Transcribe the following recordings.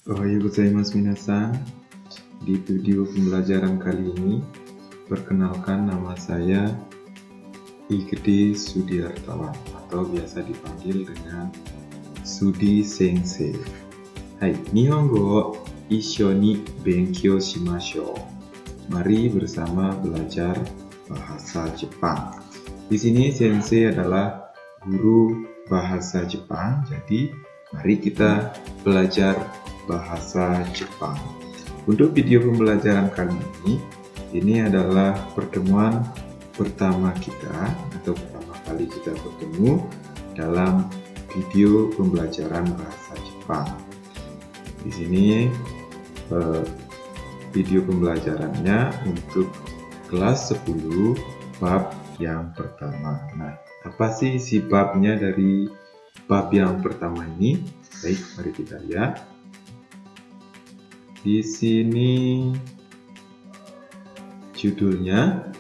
Ohayou gozaimasu minasan. Di video pembelajaran kali ini, perkenalkan nama saya Igede Sudiartawan atau biasa dipanggil dengan Sudi Sensei. Hai, Nihongo issho ni benkyou shimashou. Mari bersama belajar bahasa Jepang. Di sini Sensei adalah guru bahasa Jepang, jadi mari kita belajar bahasa Jepang. Untuk video pembelajaran kali ini adalah pertemuan pertama kita atau pertama kali kita bertemu dalam video pembelajaran bahasa Jepang. Di sini video pembelajarannya untuk kelas 10 bab yang pertama. Nah, apa sih isi babnya dari bab yang pertama ini? Baik, mari kita lihat. Di sini judulnya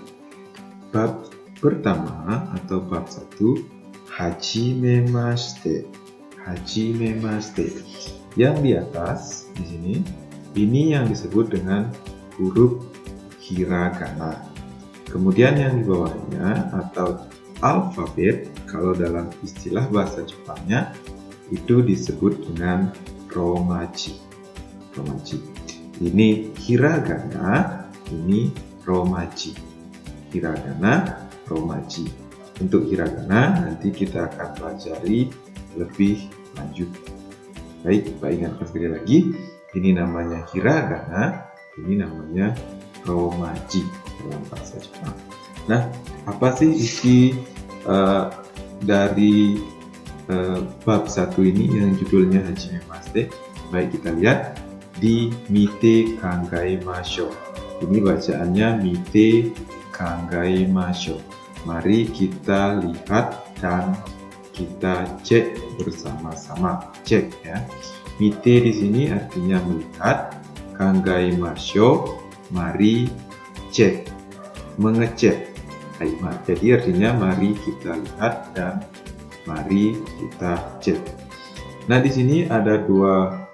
bab pertama atau bab 1, Hajimemashite. Hajimemashite. Yang di atas di sini ini yang disebut dengan huruf hiragana. Kemudian yang di bawahnya atau alfabet kalau dalam istilah bahasa Jepangnya itu disebut dengan romaji. Ini hiragana, ini romaji. Hiragana, romaji. Untuk hiragana nanti kita akan pelajari lebih lanjut. Baik, Pak ingatkan sekali lagi, ini namanya hiragana, ini namanya romaji dalam bahasa Jepang. Nah, apa sih isi dari bab 1 ini yang judulnya Hajimemashite? Baik, kita lihat di Mite Kangaimashou. Ini bacaannya Mite Kangaimashou. Mari kita lihat dan kita cek bersama-sama. Cek ya. Mite di sini artinya melihat, Kangaimashou mari cek, mengecek. Jadi artinya mari kita lihat dan mari kita cek. Nah, di sini ada dua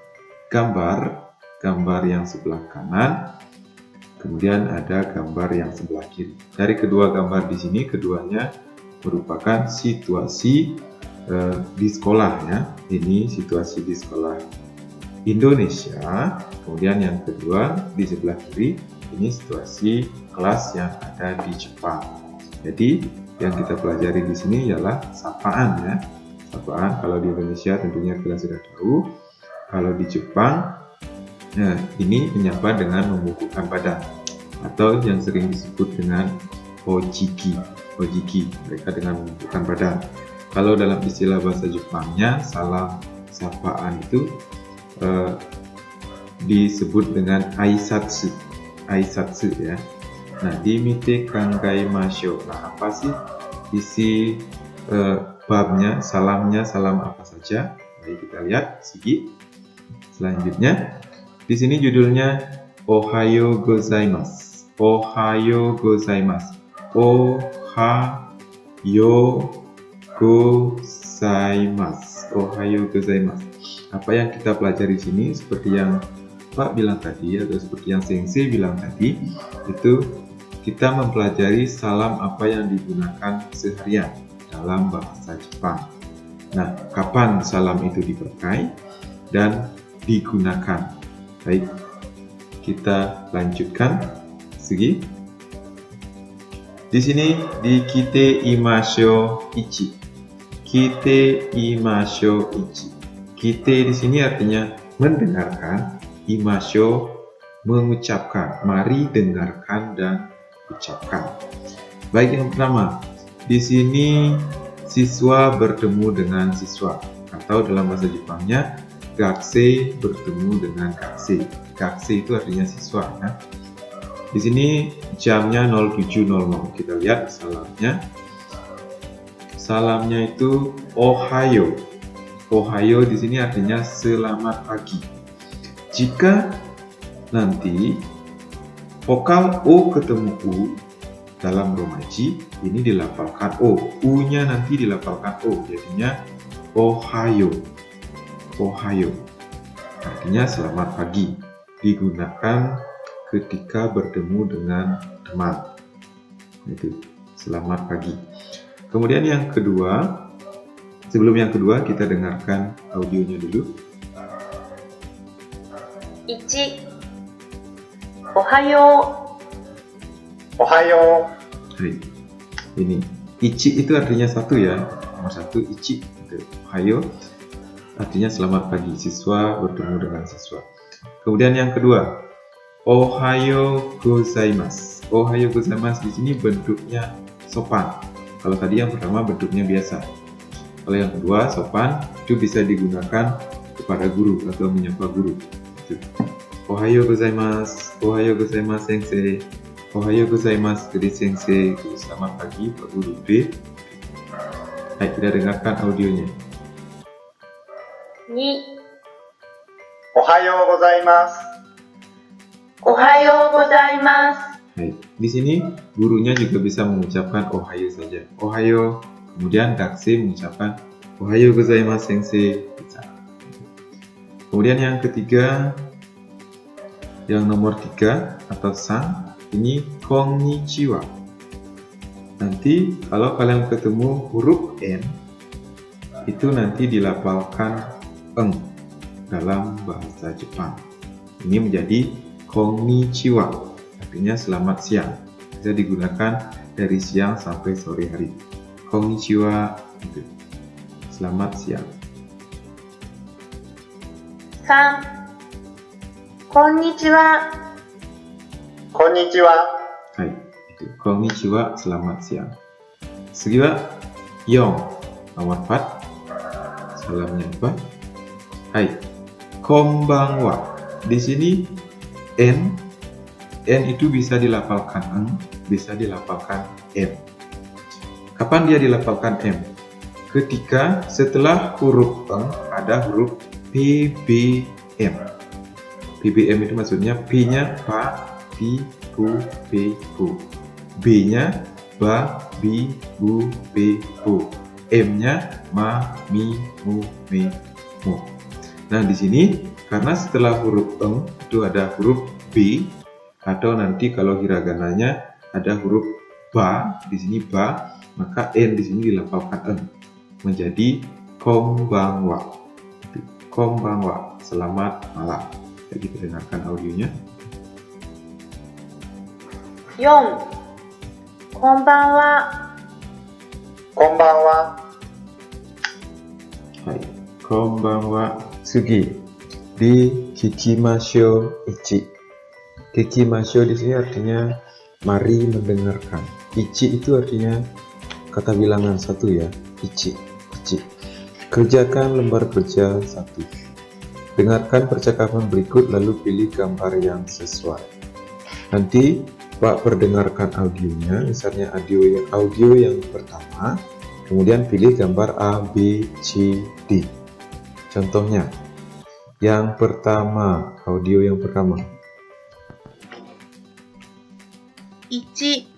gambar yang sebelah kanan, kemudian ada gambar yang sebelah kiri. Dari kedua gambar di sini, keduanya merupakan situasi di sekolah ya. Ini situasi di sekolah Indonesia. Kemudian yang kedua di sebelah kiri, ini situasi kelas yang ada di Jepang. Jadi yang kita pelajari di sini ialah sapaan ya. Sapaan kalau di Indonesia tentunya kita sudah tahu. Kalau di Jepang, nah ini menyapa dengan membungkukkan badan atau yang sering disebut dengan ojiki. Ojiki, mereka dengan membungkukkan badan. Kalau dalam istilah bahasa Jepangnya, salam sapaan itu disebut dengan aisatsu. Aisatsu ya. Nah, di Mite Kangaimashou. Nah, apa sih isi babnya, salamnya, salam apa saja? Mari kita lihat sedikit. Selanjutnya, di sini judulnya Ohayou gozaimasu. Ohayou gozaimasu. Ohayou gozaimasu. Ohayou gozaimasu. Apa yang kita pelajari di sini seperti yang Pak bilang tadi atau seperti yang Sensei bilang tadi, itu kita mempelajari salam apa yang digunakan seharian dalam bahasa Jepang. Nah, kapan salam itu dipakai dan digunakan. Baik, kita lanjutkan. Segi. Di sini di kite imashou ichi. Kite imashou ichi. Kite di sini artinya mendengarkan, imashou mengucapkan. Mari dengarkan dan ucapkan. Baik, yang pertama, di sini siswa bertemu dengan siswa atau dalam bahasa Jepangnya gakusei bertemu dengan gakusei. Gakusei itu artinya siswa ya. Di sini jamnya 07.00. Kita lihat salamnya. Salamnya itu ohayou. Ohayou di sini artinya selamat pagi. Jika nanti vokal O ketemu U dalam romaji, ini dilafalkan O. U-nya nanti dilafalkan O. Jadinya ohayou. Ohayou. artinya selamat pagi, digunakan ketika bertemu dengan teman. Itu selamat pagi. Kemudian yang kedua, sebelum yang kedua kita dengarkan audionya dulu. 1. おはよう。おはよ Hai. Ini ichi itu artinya satu ya. Nomor satu ichi itu ohayo artinya selamat pagi, siswa bertemu dengan siswa. Kemudian yang kedua, ohayo gozaimasu. Ohayo gozaimasu di sini bentuknya sopan. Kalau tadi yang pertama bentuknya biasa. Kalau yang kedua sopan, itu bisa digunakan kepada guru atau menyapa guru. Itu. Ohayo gozaimasu. Ohayo gozaimasu sensei. Ohayo gozaimasu dari sensei. Selamat pagi Pak Guru. Hai, kita dengarkan audionya. 2. う。おはようございます。おはようございます。 Hai, di sini gurunya juga bisa mengucapkan ohayo saja. Ohayo, kemudian daksei mengucapkan ohayo gozaimasu sensei. Kemudian yang ketiga, yang nomor 3 atau san, ini konnichiwa. Nanti kalau kalian ketemu huruf N, itu nanti dilafalkan eng dalam bahasa Jepang. Ini menjadi konnichiwa, artinya selamat siang. Bisa digunakan dari siang sampai sore hari. Konnichiwa itu selamat siang. 3. こんにちは。こんにちは。 Hai, itu konnichiwa selamat siang. Segiwa 4 nomor 4. Salamnya apa? Hai, konbanwa. Di sini N itu bisa dilafalkan eng, bisa dilafalkan M. Kapan dia dilafalkan M? Ketika setelah huruf eng ada huruf PBM. PBM itu maksudnya P-nya pa, pi, bu, be, bu. B-nya ba, bi, bu, be, bu. M-nya ma, mi, mu, me, mu. Nah, di sini karena setelah huruf eng itu ada huruf B, atau nanti kalau hiragananya ada huruf ba, di sini ba, maka N di sini dilafalkan eng menjadi konbanwa. Konbanwa, selamat malam. Jadi kita dengarkan audionya. 4. こんばんは。こんばんは。 Hai, konbanwa. Sugi di kikimasho ichi. Kikimasho di sini artinya mari mendengarkan. Ichi itu artinya kata bilangan satu ya. Ichi, ichi. Kerjakan lembar kerja 1. Dengarkan percakapan berikut lalu pilih gambar yang sesuai. Nanti Pak perdengarkan audionya, misalnya audio yang pertama, kemudian pilih gambar A, B, C, D. Contohnya, yang pertama, audio yang pertama. 1.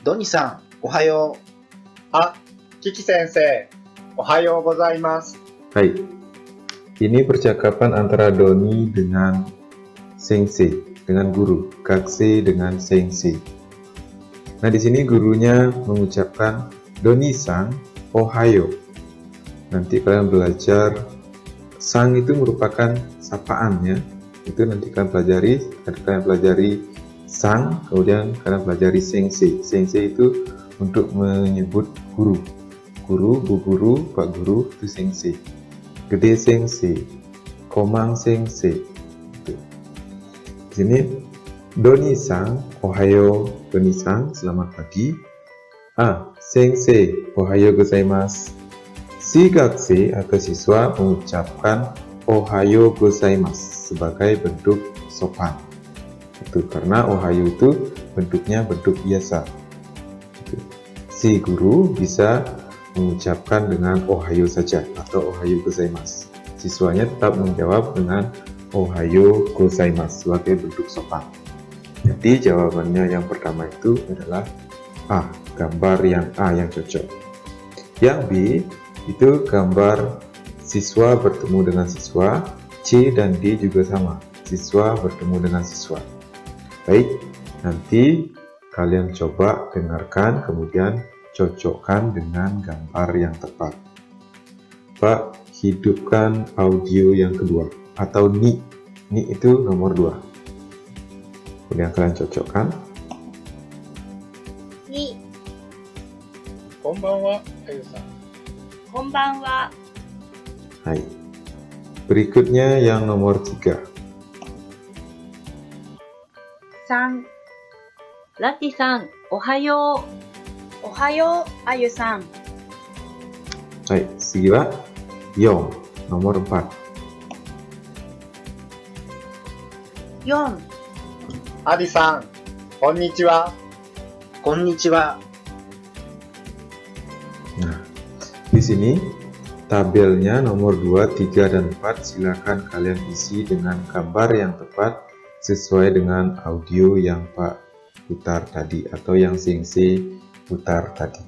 ドニさん、おはよう。あ、キキ先生、おはようございます。 Hai, ini percakapan antara Doni dengan Sensei, dengan guru, Gakusei dengan Sensei. Nah, di sini gurunya mengucapkan Doni-san, ohayo. Nanti kalian belajar, sang itu merupakan sapaan ya. Itu nanti kalian pelajari sang, kemudian kalian pelajari Sensei. Sensei itu untuk menyebut guru. Guru, bu guru, pak guru, itu Sensei. Gede sensei, komang sensei. Di sini Doni-san, ohayo. Doni-san, selamat pagi. Sensei, ohayo gozaimasu. Si gakusei atau siswa mengucapkan ohayo gozaimasu sebagai bentuk sopan. Itu karena ohayo itu bentuknya bentuk biasa. Si guru bisa mengucapkan dengan ohayo saja atau ohayo gozaimasu. Siswanya tetap menjawab dengan ohayo gozaimasu sebagai bentuk sopan. Jadi jawabannya yang pertama itu adalah A, gambar yang A yang cocok. Yang B itu gambar siswa bertemu dengan siswa, C C dan D juga sama, siswa bertemu dengan siswa. Baik, nanti kalian coba dengarkan, kemudian cocokkan dengan gambar yang tepat. Pak, hidupkan audio yang kedua, atau ni itu nomor 2. Kemudian kalian cocokkan. 2、こんばんは、あゆさん。こんばんは。 Hai. Berikutnya yang nomor 3. 3、ラティさん、おはよう。おはよう、あゆさん。 Hai, sige Pak. Yong, nomor 4. 4、アディさん、こんにちは。こんにちは。 Nah, di sini tabelnya nomor 2, 3, dan 4 silakan kalian isi dengan gambar yang tepat sesuai dengan audio yang Pak putar tadi atau yang Sensei putar tadi.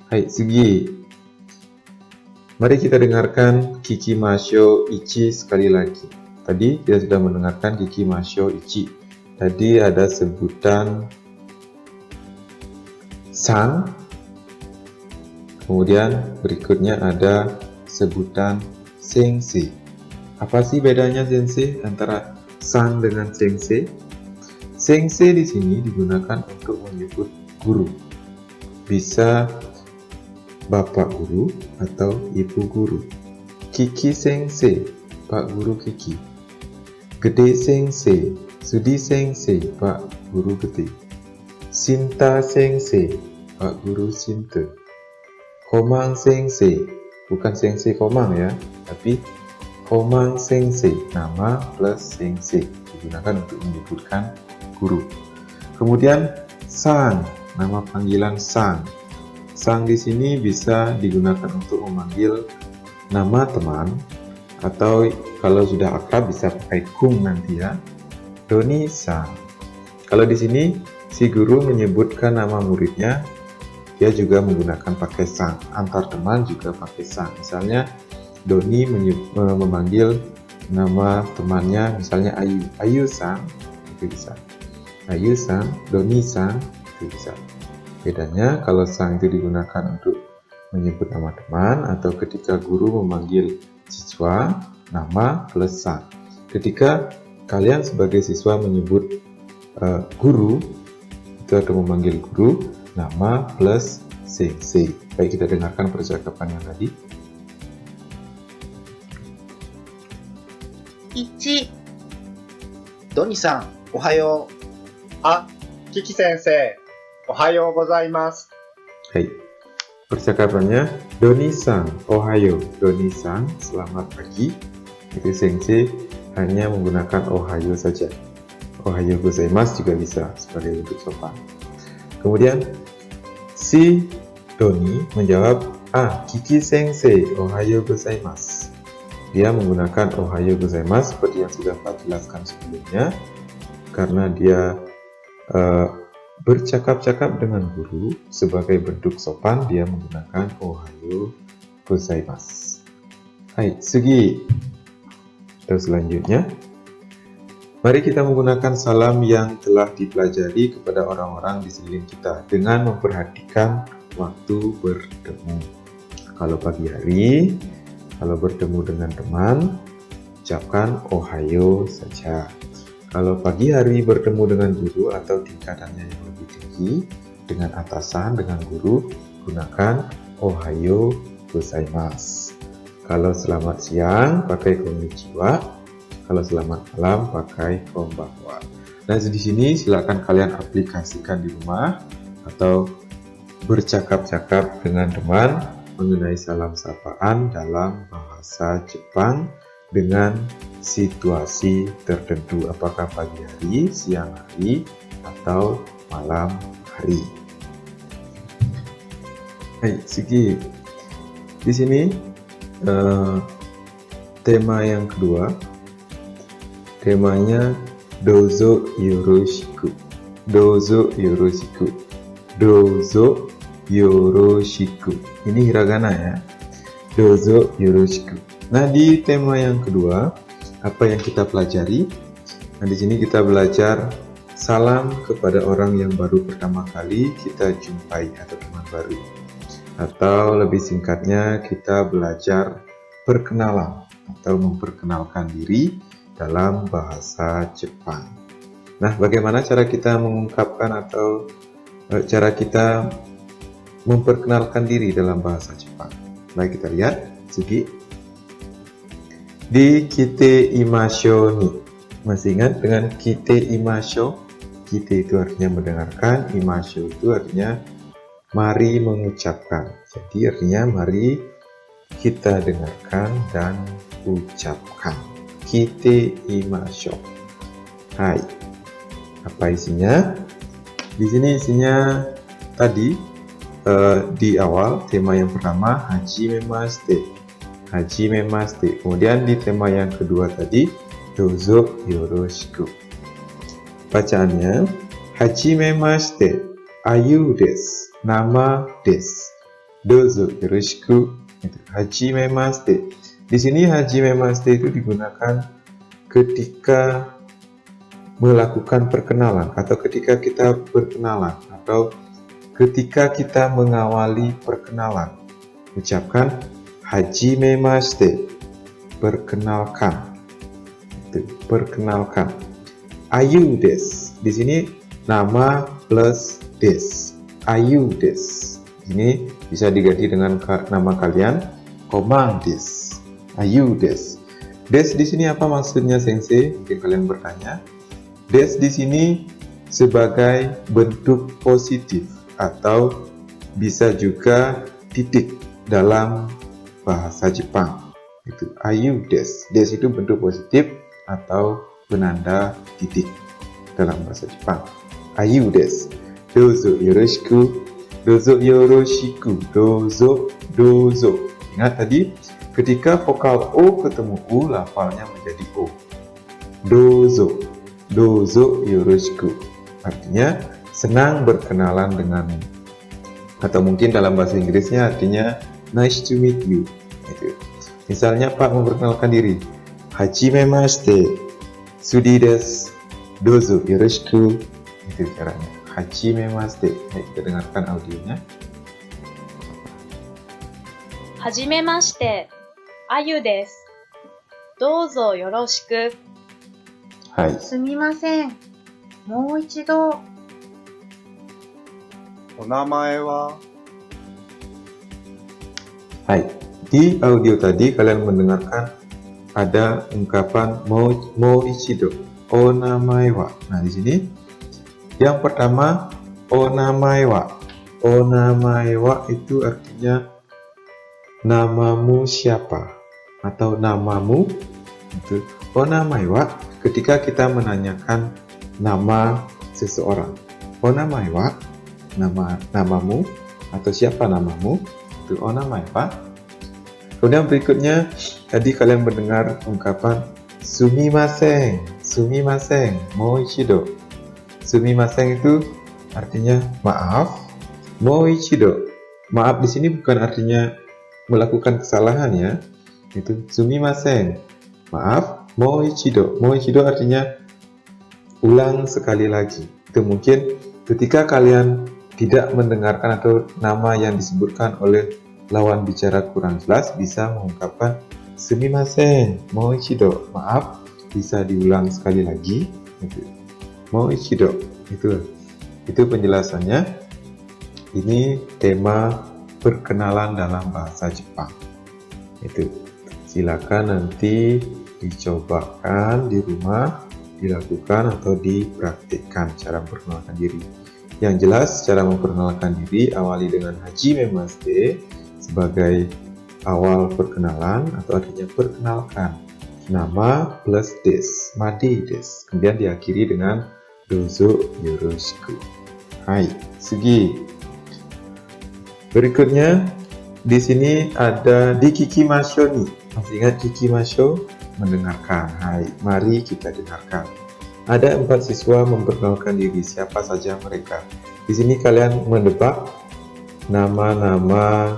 Hai, Sugi. Mari kita dengarkan Kikimasho Ichi sekali lagi. Tadi kita sudah mendengarkan Kikimasho Ichi. Tadi ada sebutan sang, kemudian berikutnya ada sebutan sensei. Apa sih bedanya sensei antara sang dengan sensei? Sensei di sini digunakan untuk menyebut guru. Bisa bapak guru atau ibu guru. Kiki sensei, Pak Guru Kiki. Gede sensei, Sudi sensei, Pak Guru Gede. Sinta sensei, Pak Guru Sinta. Komang sensei, bukan sensei Komang ya, tapi Komang sensei, nama plus sensei, digunakan untuk menyebutkan guru. Kemudian sang, nama panggilan sang. Sang di sini bisa digunakan untuk memanggil nama teman, atau kalau sudah akrab bisa pakai kung nanti ya. Doni sang. Kalau di sini si guru menyebutkan nama muridnya, dia juga menggunakan pakai sang. Antar teman juga pakai sang. Misalnya Doni memanggil nama temannya, misalnya Ayu. Ayu sang, itu bisa. Ayu sang, Doni sang, itu bisa. Bedanya kalau sang itu digunakan untuk menyebut nama teman, atau ketika guru memanggil siswa, nama plus sang. Ketika kalian sebagai siswa menyebut guru, itu atau memanggil guru, nama plus sensei. Baik, kita dengarkan percakapan yang tadi. 1、ドニさん、おはよう。あ、キキ先生、おはようございます。 Hai. Percakapannya, Doni-san, ohayo. Doni-san, selamat pagi. Itu sensei hanya menggunakan ohayo saja. Ohayo gozaimasu juga bisa sebagai bentuk sopan. Kemudian si Doni menjawab, Kiki sensei, ohayo gozaimasu. Dia menggunakan ohayo gozaimasu seperti yang sudah Pak jelaskan sebelumnya, karena dia bercakap-cakap dengan guru sebagai bentuk sopan, dia menggunakan ohayo gozaimasu. Hai, Sugi. Terus selanjutnya, mari kita menggunakan salam yang telah dipelajari kepada orang-orang di sekeliling kita dengan memperhatikan waktu bertemu. Kalau pagi hari, kalau bertemu dengan teman, ucapkan ohayo saja. Kalau pagi hari bertemu dengan guru atau tingkatannya yang lebih tinggi, dengan atasan, dengan guru, gunakan ohayo gozaimasu. Kalau selamat siang, pakai konnichiwa. Kalau selamat malam, pakai konbanwa. Nah, di sini silakan kalian aplikasikan di rumah atau bercakap-cakap dengan teman mengenai salam sapaan dalam bahasa Jepang dengan situasi tertentu, apakah pagi hari, siang hari, atau malam hari. Hai, Sugi. Di sini tema yang kedua, temanya dozo yoroshiku. Dozo yoroshiku. Dozo yoroshiku. Ini hiragana ya. Dozo yoroshiku. Nah, di tema yang kedua apa yang kita pelajari. Nah, di sini kita belajar salam kepada orang yang baru pertama kali kita jumpai atau teman baru. Atau lebih singkatnya kita belajar perkenalan atau memperkenalkan diri dalam bahasa Jepang. Nah, bagaimana cara kita mengungkapkan atau cara kita memperkenalkan diri dalam bahasa Jepang? Baik, kita lihat. Sugi. Di kite imasho ni. Masih ingat dengan kite imasho? Kite itu artinya mendengarkan, imasho itu artinya mari mengucapkan. Jadi artinya mari kita dengarkan dan ucapkan. Kite imasho. Hai. Apa isinya? Di sini isinya tadi di awal tema yang pertama hajimemashite. Hajimemashite. Kemudian di tema yang kedua tadi dozo yoroshiku. Bacaannya hajimemashite ayu desu. Nama desu. Dozo yoroshiku. Hajimemashite. Di sini hajimemashite itu digunakan ketika melakukan perkenalan atau ketika kita berkenalan atau ketika kita mengawali perkenalan. Ucapkan hajimemashite. Perkenalkan. Perkenalkan. Ayu desu. Di sini nama plus desu. Ayu desu. Ini bisa diganti dengan nama kalian. Komang desu. Ayu desu. Desu di sini apa maksudnya, Sensei? Mungkin kalian bertanya. Desu di sini sebagai bentuk positif atau bisa juga titik dalam bahasa Jepang. Itu ayu desu. Desu itu bentuk positif atau penanda titik dalam bahasa Jepang. Ayu desu. Dozo yoroshiku. Dozo yoroshiku. Dozo. Dozo. Ingat tadi ketika vokal O ketemu U, lafalnya menjadi O. Dozo. Dozo yoroshiku. Artinya senang berkenalan denganmu. Atau mungkin dalam bahasa Inggrisnya artinya nice to meet you. Gitu. Misalnya Pak memperkenalkan diri. Hajimemashite. Sudi desu. Dozo yoroshiku. Itu caranya. Hajimemashite. Baik, kita dengarkan audionya. はじめまして、あゆです。どうぞよろしく。はい。すみません。もう一度。お名前は Hai, di audio tadi kalian mendengarkan ada ungkapan moichido, onamae wa. Nah, di sini yang pertama onamae wa. Onamae wa itu artinya namamu siapa atau namamu. Itu onamae wa ketika kita menanyakan nama seseorang. Onamae wa namamu atau siapa namamu. Itu onamae wa. Kemudian berikutnya tadi kalian mendengar ungkapan sumimasen. Sumimasen, moichido. Sumimasen itu artinya maaf. Moichido. Maaf di sini bukan artinya melakukan kesalahan ya. Itu sumimasen. Maaf. Moichido. Moichido artinya ulang sekali lagi. Itu mungkin ketika kalian tidak mendengarkan atau nama yang disebutkan oleh lawan bicara kurang jelas, bisa mengungkapkan sumimasen, moichido. Maaf, bisa diulang sekali lagi. Moichido. Itu penjelasannya. Ini tema perkenalan dalam bahasa Jepang. Itu. Silakan nanti dicobakan di rumah, dilakukan atau dipraktikkan cara memperkenalkan diri. Yang jelas, cara memperkenalkan diri awali dengan hajimemashite sebagai awal perkenalan atau artinya perkenalkan. Nama plus desu, made desu. Kemudian diakhiri dengan dozo yoroshiku. Hai, sugi. Berikutnya di sini ada dikikimasho nih. Masih ingat dikimasho? Mendengarkan. Hai, mari kita dengarkan. Ada 4 siswa memperkenalkan diri. Siapa saja mereka? Di sini kalian menebak nama-nama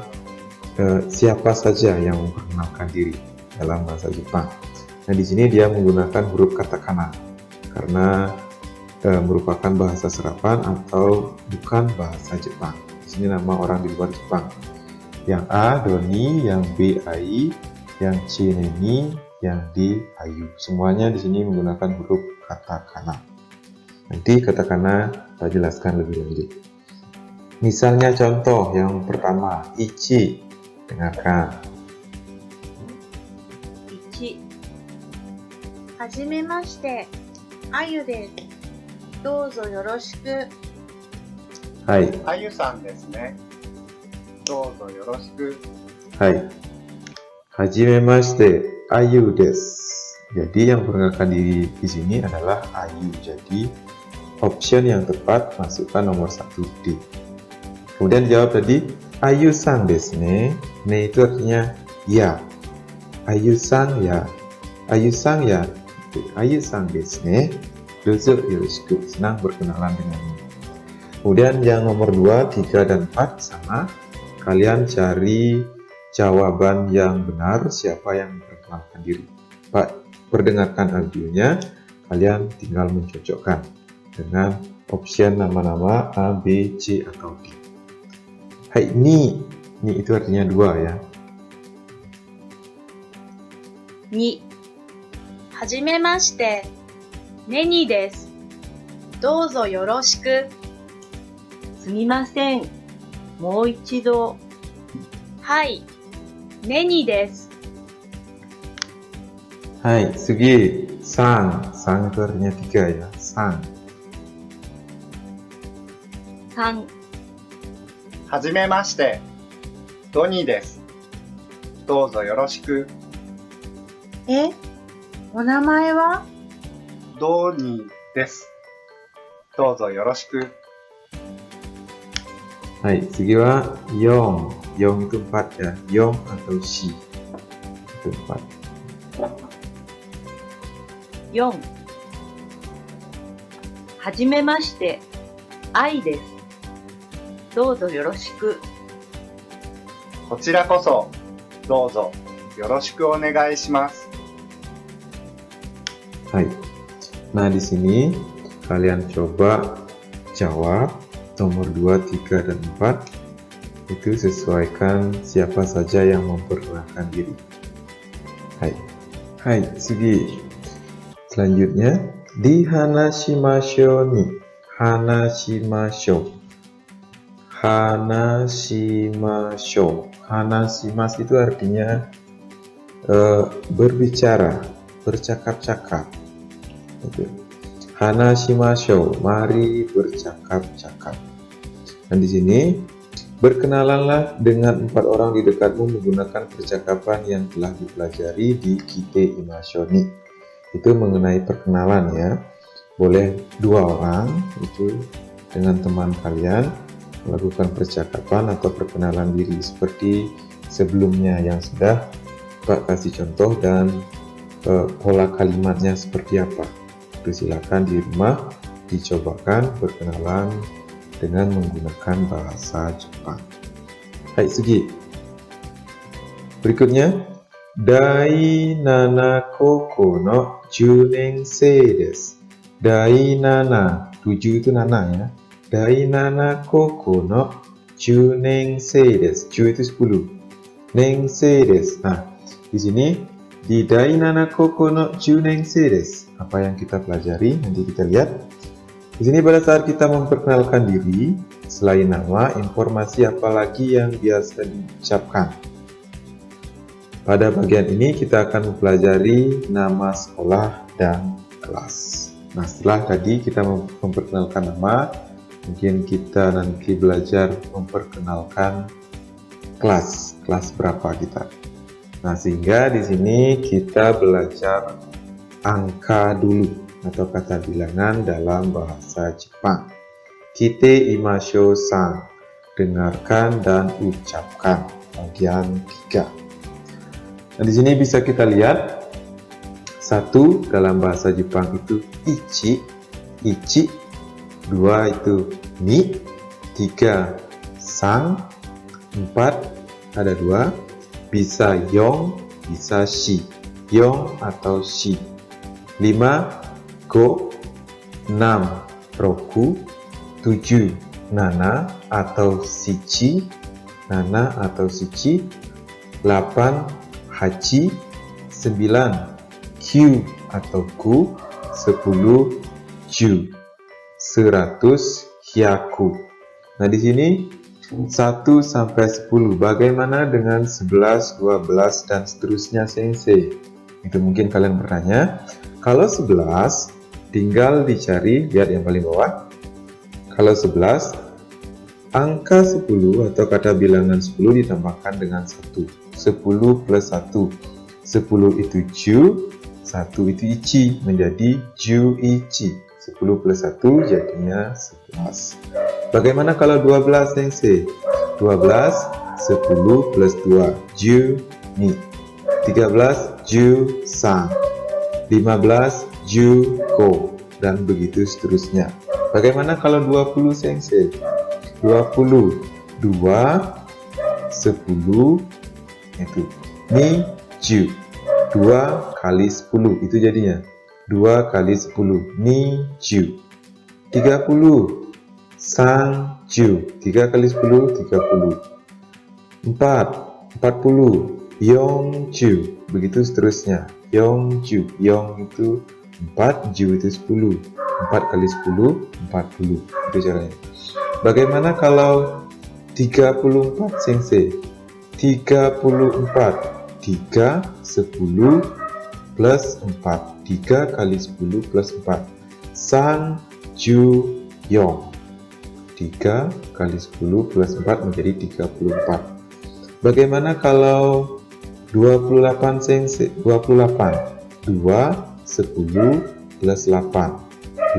siapa saja yang memperkenalkan diri dalam bahasa Jepang. Nah, di sini dia menggunakan huruf katakana karena merupakan bahasa serapan atau bukan bahasa Jepang. Di sini nama orang di luar Jepang. Yang A Doni, yang B Ai, yang C Neni, yang D Ayu. Semuanya di sini menggunakan huruf katakana. Nanti katakana kita jelaskan lebih lanjut. Misalnya contoh yang pertama, Ichi. Dengarkan. Ichi. はじめまして、あゆです。どうぞよろしく。Hai. あゆさんですね。どうぞよろしく。 Hai. Hajimemashite, Ayu desu. Jadi yang perkenalkan diri di sini adalah Ayu. Jadi option yang tepat masukkan nomor 1D. Kemudian jawab tadi Ayu-san desu ne. Ne itu artinya ya. Ayu-san ya. Ayu-san ya. Ayu-san desu ne. Dozo yoroshiku. Senang berkenalan denganmu. Kemudian yang nomor 2, 3, dan 4 sama. Kalian cari jawaban yang benar, siapa yang memperkenalkan diri. Pak, perdengarkan audionya, kalian tinggal mencocokkan dengan option nama-nama A, B, C, atau D. Hai, ni itu artinya 2 ya. 2、はじめまして、ねにです。どうぞよろしく。すみません。もう一度。はい、ねにです。 Hai, Sugi, sang itu artinya 3 ya, sang. 3、はじめまして。ドニーです。どうぞよろしく。え、お名前は？ドニーです。どうぞよろしく。 Hai, Sugi wa Yong. Yong itu 4 ya, Yong atau Shi. Itu 4. 4。はじめまして、愛です。どうぞよろしく。こちらこそ、どうぞよろしくお願いします。 Hai. Nah, di sini kalian coba jawab nomor 2, 3, dan 4. Itu sesuaikan siapa saja yang memperkenalkan diri. Hai. Hai, Sugi. Selanjutnya, di hanashimashou ni. Hanashimashou. Hanashimashou. Hanashimasu itu artinya berbicara, bercakap-cakap. Hanashimashou, mari bercakap-cakap. Dan di sini berkenalanlah dengan 4 orang di dekatmu menggunakan percakapan yang telah dipelajari di Kite Imashou ni. Itu mengenai perkenalan ya. Boleh 2 orang itu dengan teman kalian melakukan percakapan atau perkenalan diri seperti sebelumnya yang sudah Pak kasih contoh dan pola kalimatnya seperti apa. Silakan di rumah dicobakan perkenalan dengan menggunakan bahasa Jepang. Hai, Sugi. Berikutnya, Dai nana koko no junensei desu. Dai nana, 7 itu nana ya. Dai nana koko no junensei desu. 7 itu 10. Nensei desu. Nah, di sini di Dai nana koko no junensei desu. Apa yang kita pelajari, nanti kita lihat. Di sini pada saat kita memperkenalkan diri, selain nama, informasi apa lagi yang biasa diucapkan. Pada bagian ini kita akan mempelajari nama sekolah dan kelas. Nah, setelah tadi kita memperkenalkan nama, mungkin kita nanti belajar memperkenalkan kelas berapa kita. Nah, sehingga di sini kita belajar angka dulu atau kata bilangan dalam bahasa Jepang. Kite imashou san. Dengarkan dan ucapkan. Bagian 3. Nah, di sini bisa kita lihat 1 dalam bahasa Jepang itu ichi, 2 itu ni, 3 sang, 4 ada 2, bisa yong, bisa shi. Yong atau shi. 5 go, 6 roku, 7 nana atau sichi, 8 hachi, 9 Q atau ku, 10 ju, 100 hyaku. Nah, di sini 1 sampai 10. Bagaimana dengan 11, 12 dan seterusnya, sensei? Itu mungkin kalian bertanya. Kalau 11 tinggal dicari, lihat yang paling bawah. Kalau 11, angka 10 atau kata bilangan 10 ditambahkan dengan 1. 10 plus 1. 10 itu ju, 1 itu ichi, menjadi ju ichi. 10 plus 1 jadinya 11. Bagaimana kalau 12, sensei? 12, 10 plus 2, ju ni. 13, ju san. 15, ju ko. Dan begitu seterusnya. Bagaimana kalau 20, sensei? 20, 2, 10, itu ni ju. 2 kali 10, itu jadinya 2 kali 10, ni ju. 30, san ju. 3 kali 10, 30. 40, yong ju. Begitu seterusnya, yong ju. Yong itu 4, ju itu 10. 4 kali 10, 40. Itu caranya. Bagaimana kalau 34, sensei? 34, 3, 10 plus 4. 3 kali 10 plus 4. San ju yong. 3 kali 10 plus 4 menjadi 34. Bagaimana kalau 28, sensei? 28. 2, 10 plus 8.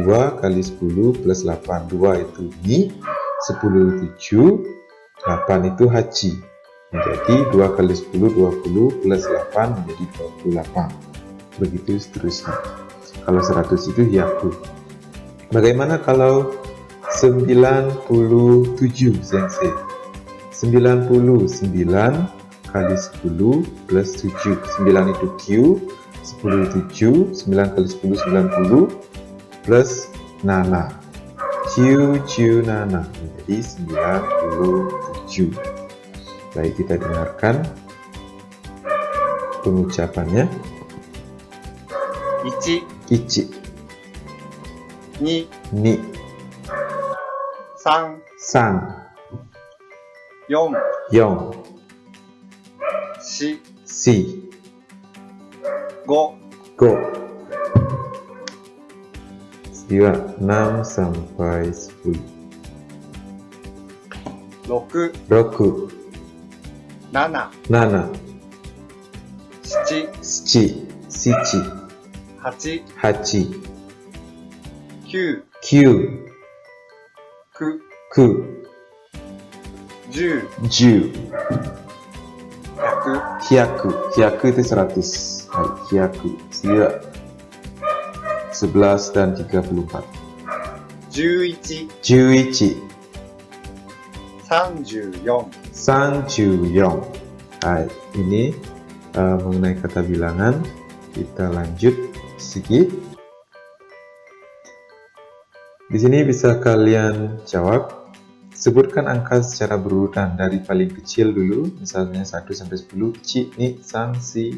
2 kali 10 plus 8. 2 itu ni, 10 itu ju, 8 itu hachi. Menjadi 2 kali 10, 20 plus 8 menjadi 28. Begitu seterusnya. Kalau 100 itu hyaku. Bagaimana kalau 97, sensei? 99 kali 10 plus 7. 9 itu q, 10 itu ju, 9 kali 10, 90 plus nana. Q, ju, nana. Menjadi 97. Baik, kita dengarkan pengucapannya. Ichi, Ichi, ni, ni, san, san, yon, yong, shi, si, go, go. 6 sampai 10. 6、 Roku, 7、 nana, 7、 sichi, sichi, 8、 hachi, 9、 kyu, 9、 ku, 10、 ju, 100、 hyaku. Hyaku itu 100. Baik, hyaku. Sila 11 dan 34. 11、 11, 34、 34. Hai, ini mengenai kata bilangan. Kita lanjut sedikit. Di sini bisa kalian jawab. Sebutkan angka secara berurutan dari paling kecil dulu, misalnya 1 sampai 10. Chi, ni, san, si,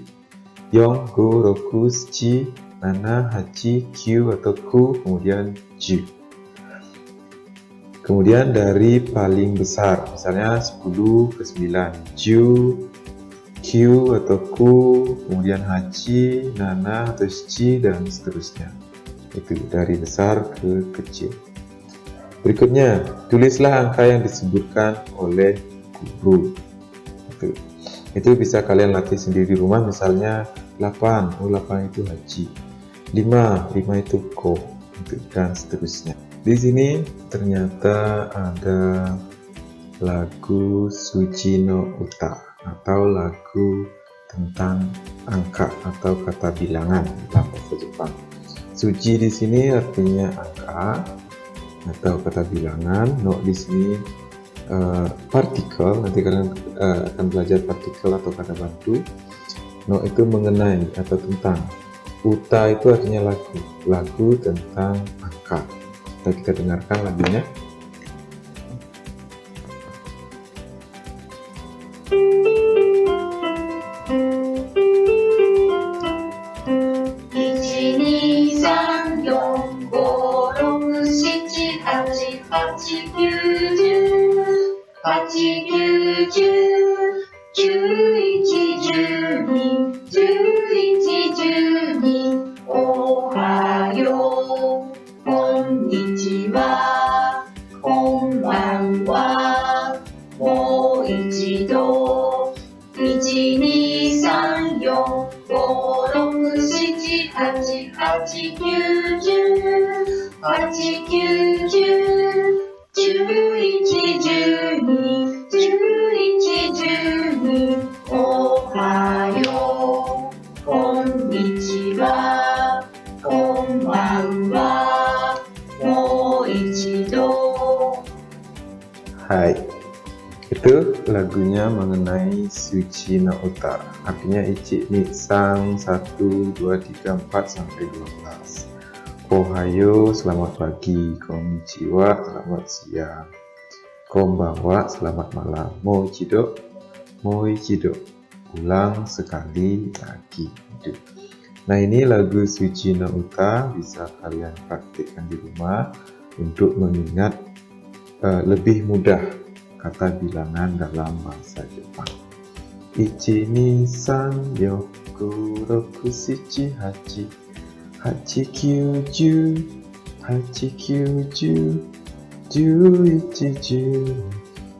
yong, go, roku, shichi, nana, hachi, kyu atau ku, kemudian ju. Kemudian dari paling besar, misalnya 10 ke 9, ju, q atau ku, kemudian hachi, nana atau shichi, dan seterusnya. Itu dari besar ke kecil. Berikutnya, tulislah angka yang disebutkan oleh guru. Itu bisa kalian latih sendiri di rumah, misalnya 8, 8 itu hachi, 5 itu ko, dan seterusnya. Di sini ternyata ada lagu Suji no Uta atau lagu tentang angka atau kata bilangan dalam bahasa Jepang. Suji di sini artinya angka atau kata bilangan. No di sini partikel. Nanti kalian akan belajar partikel atau kata bantu. No itu mengenai atau tentang. Uta itu artinya lagu. Lagu tentang angka. Kita dengarkan lagunya. Hai, itu lagunya mengenai Suchi no Uta, artinya Ichi ni Sang 1, 2, 3, 4 sampai 12. Ohayo, selamat pagi. Konnichiwa, selamat siang. Konbanwa, selamat malam. Moichido, ulang sekali lagi. Nah, ini lagu Suchi no Uta, bisa kalian praktikkan di rumah untuk mengingat lebih mudah kata bilangan dalam bahasa Jepang. 1, 2, 3, 4, 5, 6, 7, 8, 8, 9, 10, 8, 9, 10, 11, 10,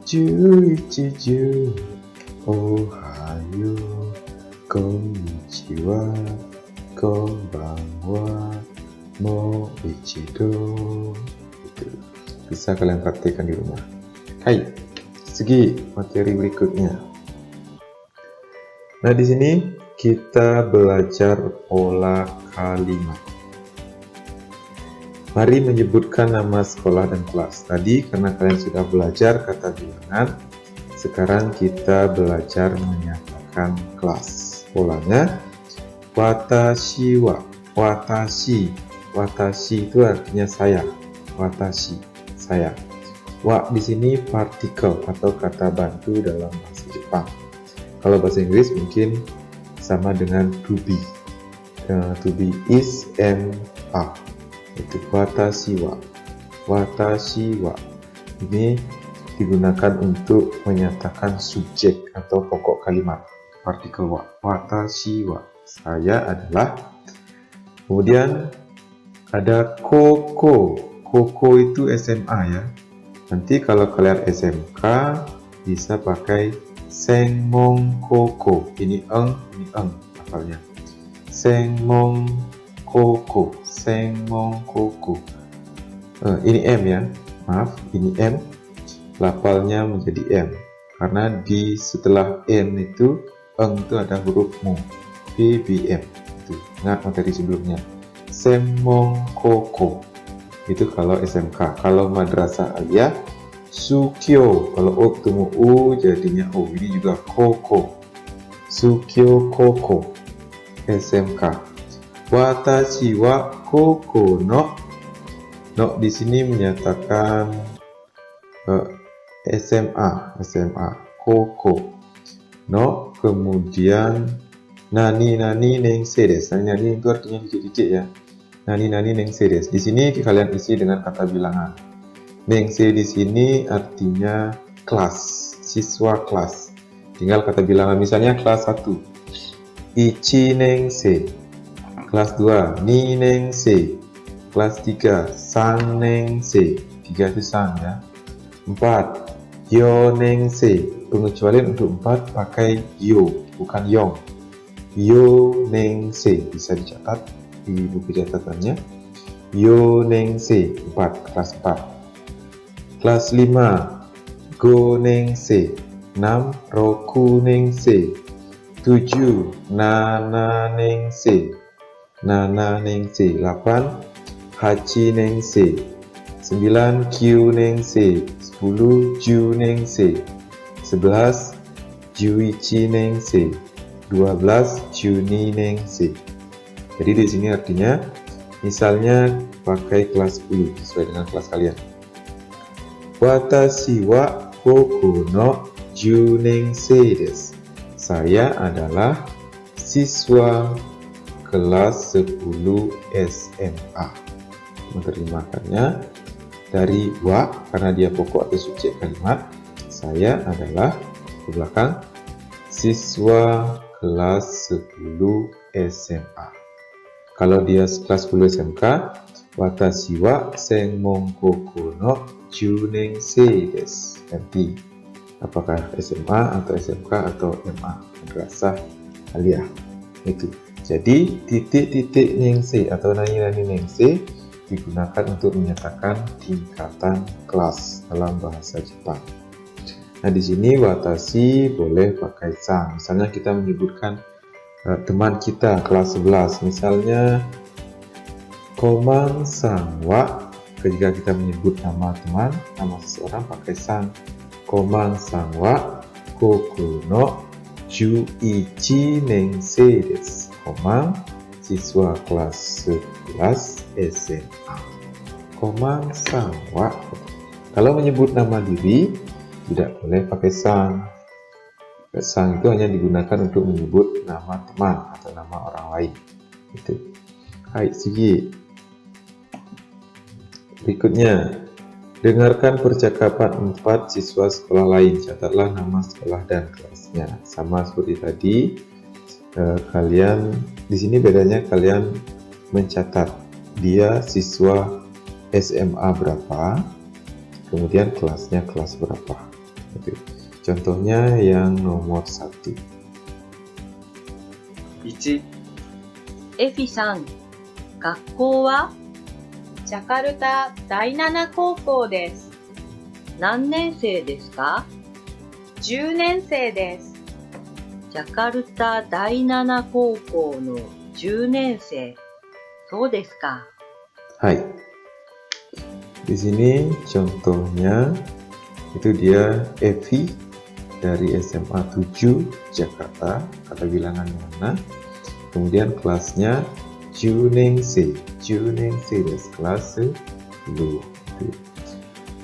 11, 10. Ohayo, konnichiwa, konbanwa, moichido. Bisa kalian praktikkan di rumah. Hai, segi materi berikutnya. Nah, di sini kita belajar pola kalimat. Mari menyebutkan nama sekolah dan kelas. Tadi karena kalian sudah belajar kata bilangan, sekarang kita belajar menyatakan kelas. Polanya, watashi wa. Watashi itu artinya saya. Watashi, saya. Wa di sini partikel atau kata bantu dalam bahasa Jepang. Kalau bahasa Inggris mungkin sama dengan to be. To be is and are. Itu watashi wa. Watashi wa. Ini digunakan untuk menyatakan subjek atau pokok kalimat. Partikel wa. Watashi wa. Saya adalah. Kemudian ada koko. Koko itu SMA ya. Nanti kalau kalian SMK bisa pakai Senmon Koko. Ini eng hafalnya. Senmon Koko. Ini M ya. Maaf, ini M. Lafalnya menjadi M. Karena di setelah N itu eng itu ada huruf mu. BBM. Itu. Ingat materi sebelumnya. Senmon Koko. Itu kalau SMK. Kalau madrasah aliyah, Sukyo. Kalau O ketemu U jadinya O. Ini juga Koko. Sukyo Koko. SMK. Watashi wa Koko no. No di sini menyatakan SMA. Koko. No. Kemudian nani nengse desu. Nani itu artinya dikit-dikit ya. Nani nengse desu. Di sini kalian isi dengan kata bilangan. Nengse di sini artinya kelas, siswa kelas. Tinggal kata bilangan, misalnya kelas 1. Ichi nengse. Kelas 2, ni nengse. Kelas 3, san nengse. 3 itu san ya. 4, yo nengse. Pengecualian untuk 4 pakai yo, bukan yong. Yo nengse. Bisa dicatat di buku catatannya. Yo nengse 4, kelas 4. Kelas 5 go nengse. 6 roku nengse. 7 nana nengse. 8 hachi nengse. 9 kyu nengse. 10 ju nengse. 11 juichi nengse. 12 Juni Nengse. Jadi di sini artinya, misalnya pakai kelas 10 sesuai dengan kelas kalian. Watashi wa koku no 10 nensei desu. Saya adalah siswa kelas 10 SMA. Menerjemahkannya dari wa karena dia pokok atau subjek kalimat. Saya adalah ke belakang siswa kelas 10 SMA. Kalau dia kelas 10 SMK, watashi wa senmon koku no 10 nensei desu. Nanti apakah SMA atau SMK atau MA, madrasah aliyah. Itu. Jadi titik-titik nensei atau nani-nani nensei digunakan untuk menyatakan tingkatan kelas dalam bahasa Jepang. Nah, di sini watashi boleh pakai sang. Misalnya kita menyebutkan teman kita kelas 11, misalnya Koman sang wa. Ketika kita menyebut nama teman, nama seseorang pakai sang. Koman sang wa koku no 11 nensei desu. Koman siswa kelas 11 SMA. Koman sang wa. Kalau menyebut nama diri tidak boleh pakai sang. Sang itu hanya digunakan untuk menyebut nama teman atau nama orang lain. Itu. Hai, sugi. Berikutnya, dengarkan percakapan 4 siswa sekolah lain. Catatlah nama sekolah dan kelasnya. Sama seperti tadi, kalian di sini bedanya kalian mencatat dia siswa SMA berapa, kemudian kelasnya kelas berapa. Oke. Contohnya yang nomor 1. 1、エフィさん、学校はジャカルタ第7高校です。何年生ですか？ 10年生です。ジャカルタ第7高校の10年生。そうですか。Hai. Di sini contohnya itu dia Evi dari SMA 7 Jakarta, kata bilangan mana. Kemudian kelasnya Junensei desu, kelas 10.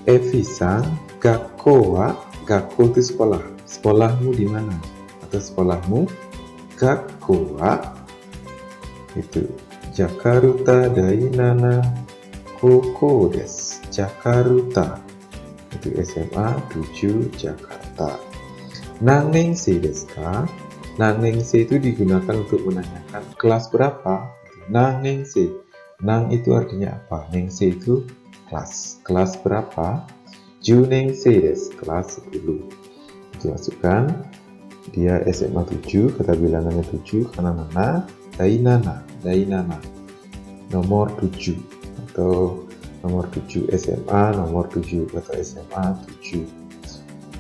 Evi-san, gakkou wa, gakkou itu sekolah. Sekolahmu di mana? Atau sekolahmu? Gakkou wa itu Jakarta Dainana Koukou desu. Jakarta itu SMA 7 Jakarta. Nangensei desu ka? Nangensei itu digunakan untuk menanyakan kelas berapa. Nangensei. Nang itu artinya apa? Nensei itu kelas. Kelas berapa? Junensei desu, kelas 10. Itu masukkan. Dia SMA 7, kata bilangannya 7 karena nana. Dainana. Nomor 7 atau nomor 7 SMA, nomor 7 atau SMA 7.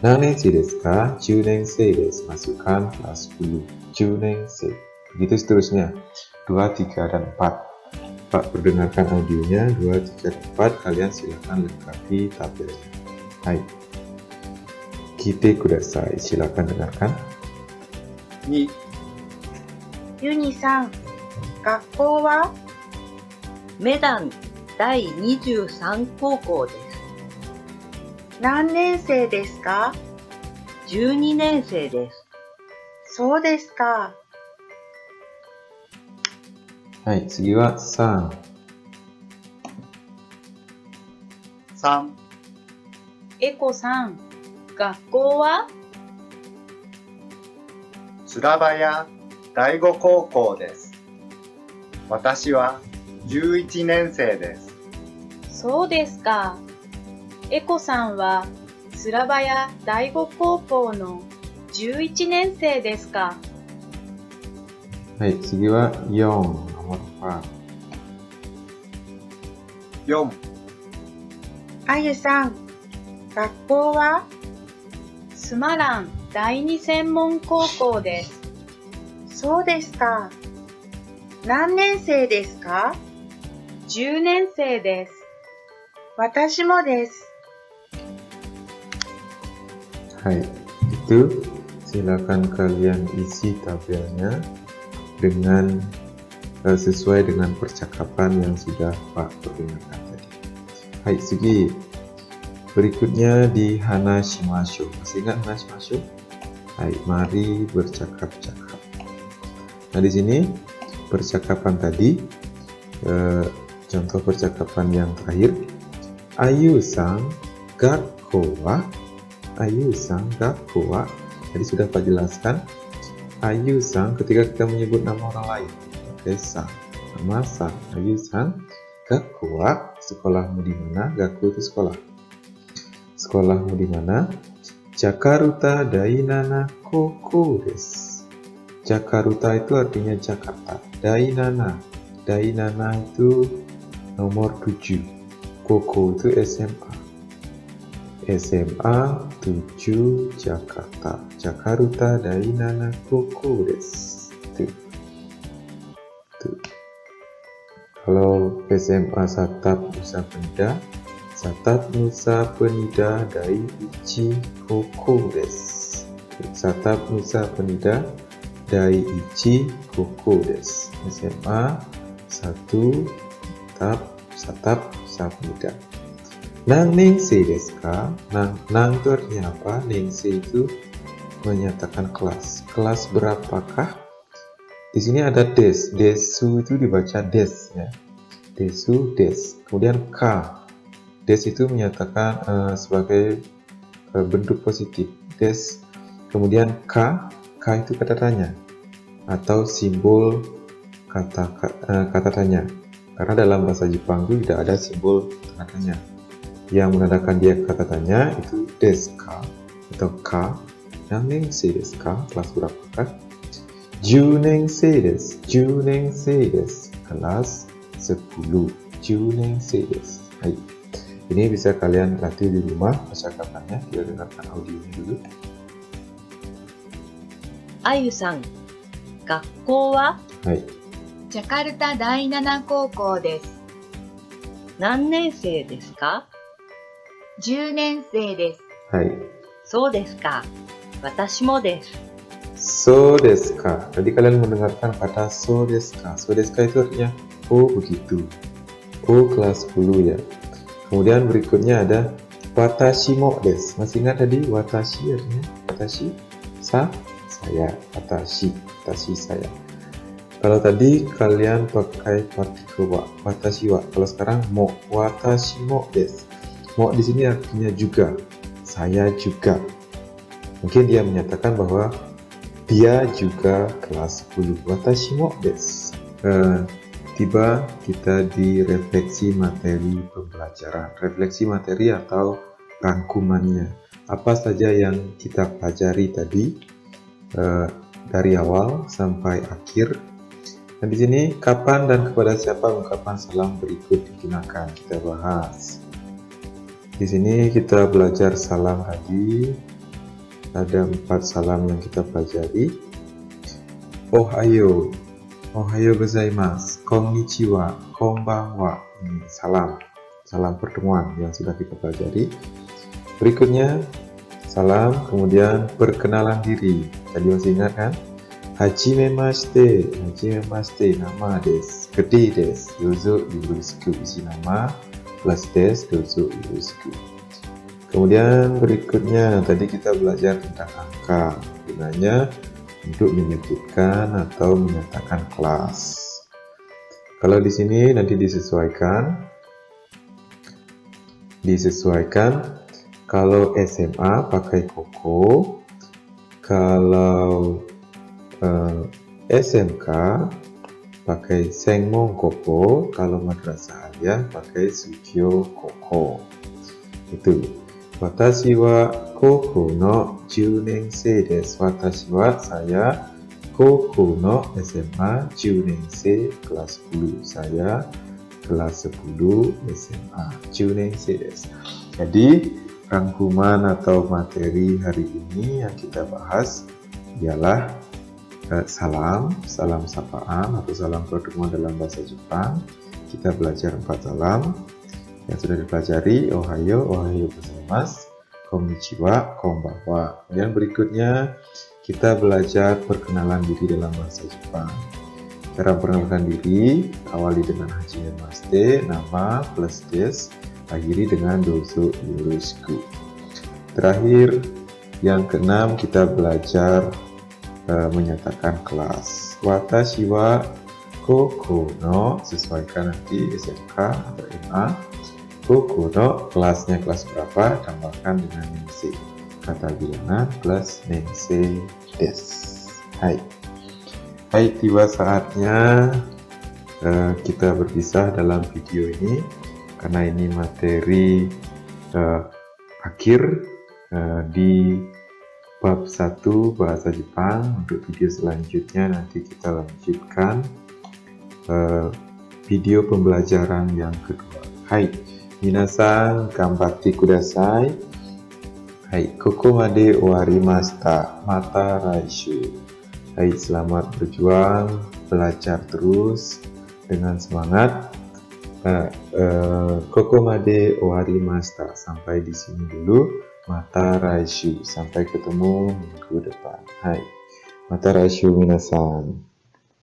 Nangensei desu ka? Junensei desu. Masukkan kelas 10. Junensei. Begitu seterusnya. 2, 3, dan 4. Pak perdengarkan audionya. 2, 3, dan 4. Kalian silakan lengkapi tabelnya. Hai. Kite kudasai. Silakan dengarkan. 2、ユニさん、学校はメダン第23高校です。何年生ですか？ 12年生です。そうですか。はい、次は3。3、エコさん、学校はスラバヤ第5高校です。私は11年生です。そうですか。エコさんはスラバヤ第5高校の11年生ですか。はい、次は4。nomor 4。4、あゆさん、学校はスマラン第2専門高校です。そうですか。何年生ですか？ 10年生です。私もです。はい、itu silakan kalian isi tabelnya dengan sesuai dengan percakapan yang sudah Pak perdengarkan tadi. Hai, Sugi. Berikutnya di hanashimasho. Masih ingat hanashimasho? Hai, mari bercakap-cakap. Nah, di sini percakapan tadi, contoh percakapan yang terakhir, Ayu-san gakko wa. Ayu-san gakko wa. Tadi sudah Pak jelaskan. Ayu-san ketika kita menyebut nama orang lain, pakai san, nama san. Ayu-san gakko wa, sekolahmu di mana? Gakko itu sekolah. Sekolahmu di mana? Jakarta Dainana Koko desu. Jakarta itu artinya Jakarta. Dainana. Dainana itu nomor 7. Koko itu SMA. SMA 7 Jakarta. Jakarta Dainana Koko desu. Tuh. Kalau SMA Satap Nusa Penida, Satap Nusa Penida Daiichi Koko desu. Satap Nusa Penida Daiichi Koko desu. SMA 1 Satap Nusa Penida. Nang nengse desu ka? Nang itu artinya apa? Nengse itu menyatakan kelas. Kelas berapakah? Di sini ada des. Desu itu dibaca des ya. Desu des. Kemudian ka. Des itu menyatakan sebagai bentuk positif. Des. Kemudian ka. Ka itu kata tanya atau simbol kata tanya. Karena dalam bahasa Jepang itu tidak ada simbol tanda tanya. Yang menandakan dia kata tanya itu desu ka atau ka. Nang nengse desu ka? Kelas berapakah? Junengse desu. Junengse desu. Kelas 10. Junengse desu. Hai. Ini bisa kalian latih di rumah percakapannya. Kita dengarkan audionya dulu. Ayu-san, gakkou wa? Hai. ジャカルタ第7高校です。何年生ですか10年生です。Hai. そうですか。私もです。 So desu ka. Tadi kalian mendengarkan kata so desu ka. So desu ka itu artinya oh begitu. Oh kelas 10 ya. Kemudian berikutnya ada watashi mo desu. Masih ingat tadi watashi artinya? Watashi saya. Watashi saya. Kalau tadi kalian pakai partikel wa, watashi wa. Kalau sekarang mo, watashi mo desu. Mo di sini artinya juga. Saya juga. Mungkin dia menyatakan bahwa dia juga kelas 10. Watashi mo desu. Tiba kita di refleksi materi pembelajaran. Refleksi materi atau rangkumannya. Apa saja yang kita pelajari tadi dari awal sampai akhir. Nah, di sini kapan dan kepada siapa ungkapan salam berikut digunakan? Kita bahas. Di sini kita belajar salam tadi. Ada 4 salam yang kita pelajari. Ohayo. Ohayo gozaimasu, konnichiwa, konbanwa. Ini salam pertemuan yang sudah kita pelajari. Berikutnya salam, kemudian perkenalan diri. Tadi masih ingat kan? Hajimemashite, nama desu, gede desu, dozo yoroshiku. Isi nama plus desu, dozo yoroshiku. Kemudian berikutnya tadi kita belajar tentang angka. Gunanya untuk menyebutkan atau menyatakan kelas. Kalau di sini nanti disesuaikan. Kalau SMA pakai koko. Kalau SMK pakai Sengmon Koko. Kalau madrasah aliyah pakai Sugyo Koko. Itu. Watashi wa koko no 10 nensei desu. Watashi wa saya koko no SMA 10 nensei kelas 10. Saya kelas 10 SMA 10 nensei desu. Jadi rangkuman atau materi hari ini yang kita bahas ialah salam sapaan atau salam pertemuan dalam bahasa Jepang. Kita belajar 4 salam yang sudah dipelajari. Ohayo gozaimasu, konnichiwa, konbanwa. Kemudian berikutnya kita belajar perkenalan diri dalam bahasa Jepang. Cara perkenalkan diri, awali dengan hajimemashite, nama plus des, akhiri dengan dozo yoroshiku. Terakhir, yang keenam, kita belajar menyatakan kelas. Watashi wa koko no, sesuaikan nanti SMK atau MA. Koko no, kelasnya kelas berapa, tambahkan dengan nensei. Kata bilangan plus nensei desu. Hai. Hai, tiba saatnya kita berpisah dalam video ini karena ini materi akhir di bab 1 bahasa Jepang. Untuk video selanjutnya nanti kita lanjutkan video pembelajaran yang kedua. Hai, minasan ganbatte kudasai. Hai, koko made owarimashita. Mata raishu. Hai, selamat berjuang, belajar terus dengan semangat. Koko made owarimashita. Sampai di sini dulu. Mata raishu. Sampai ketemu minggu depan. Hai, mata raishu minasan.